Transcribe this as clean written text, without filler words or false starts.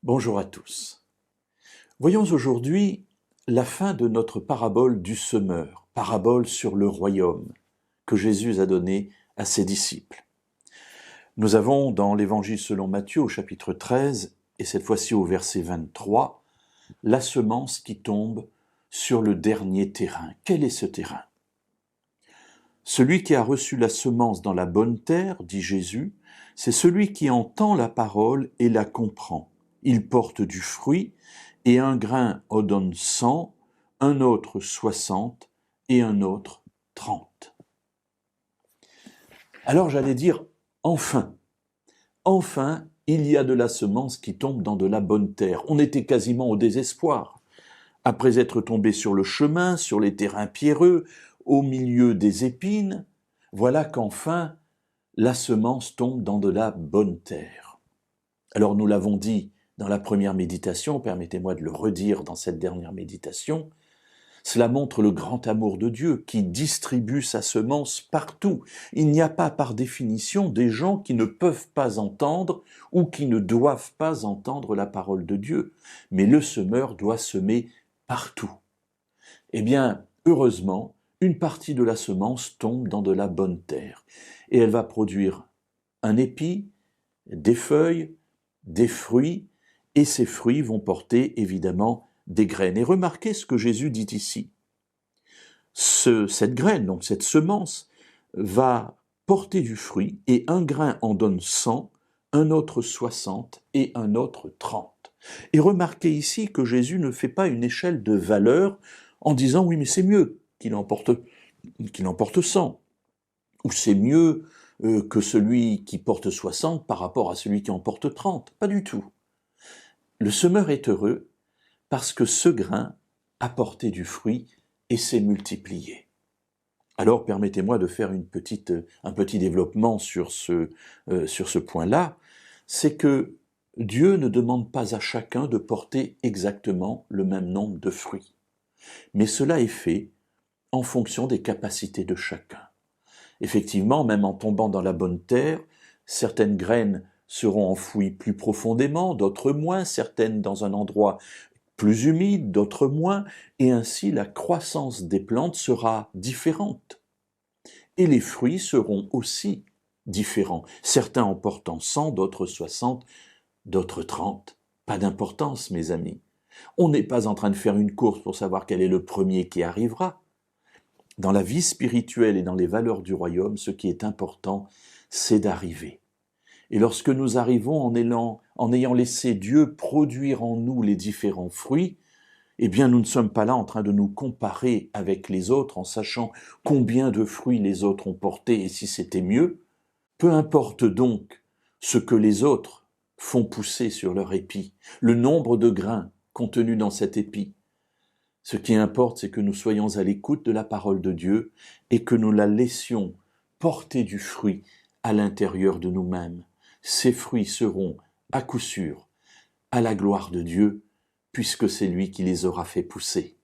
Bonjour à tous. Voyons aujourd'hui la fin de notre parabole du semeur, parabole sur le royaume que Jésus a donné à ses disciples. Nous avons dans l'Évangile selon Matthieu au chapitre 13 et cette fois-ci au verset 23, la semence qui tombe sur le dernier terrain. Quel est ce terrain? Celui qui a reçu la semence dans la bonne terre, dit Jésus, c'est celui qui entend la parole et la comprend. Il porte du fruit, et un grain en donne 100, un autre 60 et un autre 30. Alors j'allais dire, enfin, il y a de la semence qui tombe dans de la bonne terre. On était quasiment au désespoir. Après être tombé sur le chemin, sur les terrains pierreux, au milieu des épines, voilà qu'enfin la semence tombe dans de la bonne terre. Alors nous l'avons dit dans la première méditation, permettez-moi de le redire dans cette dernière méditation, cela montre le grand amour de Dieu qui distribue sa semence partout. Il n'y a pas par définition des gens qui ne peuvent pas entendre ou qui ne doivent pas entendre la parole de Dieu, mais le semeur doit semer partout. Eh bien, heureusement, une partie de la semence tombe dans de la bonne terre et elle va produire un épi, des feuilles, des fruits, et ces fruits vont porter évidemment des graines. Et remarquez ce que Jésus dit ici. Cette graine, donc cette semence, va porter du fruit, et un grain en donne 100, un autre 60 et un autre 30. Et remarquez ici que Jésus ne fait pas une échelle de valeur en disant « oui, mais c'est mieux qu'il en porte 100 » ou « c'est mieux que celui qui porte 60 par rapport à celui qui en porte 30 ». Pas du tout. Le semeur est heureux parce que ce grain a porté du fruit et s'est multiplié. Alors permettez-moi de faire un petit développement sur ce point-là, c'est que Dieu ne demande pas à chacun de porter exactement le même nombre de fruits, mais cela est fait en fonction des capacités de chacun. Effectivement, même en tombant dans la bonne terre, certaines graines seront enfouies plus profondément, d'autres moins, certaines dans un endroit plus humide, d'autres moins, et ainsi la croissance des plantes sera différente. Et les fruits seront aussi différents, certains en portant 100, d'autres 60, d'autres 30. Pas d'importance, mes amis. On n'est pas en train de faire une course pour savoir quel est le premier qui arrivera. Dans la vie spirituelle et dans les valeurs du royaume, ce qui est important, c'est d'arriver. Et lorsque nous arrivons en ayant laissé Dieu produire en nous les différents fruits, eh bien nous ne sommes pas là en train de nous comparer avec les autres en sachant combien de fruits les autres ont porté et si c'était mieux. Peu importe donc ce que les autres font pousser sur leur épi, le nombre de grains contenus dans cet épi. Ce qui importe, c'est que nous soyons à l'écoute de la parole de Dieu et que nous la laissions porter du fruit à l'intérieur de nous-mêmes. Ces fruits seront, à coup sûr, à la gloire de Dieu, puisque c'est lui qui les aura fait pousser.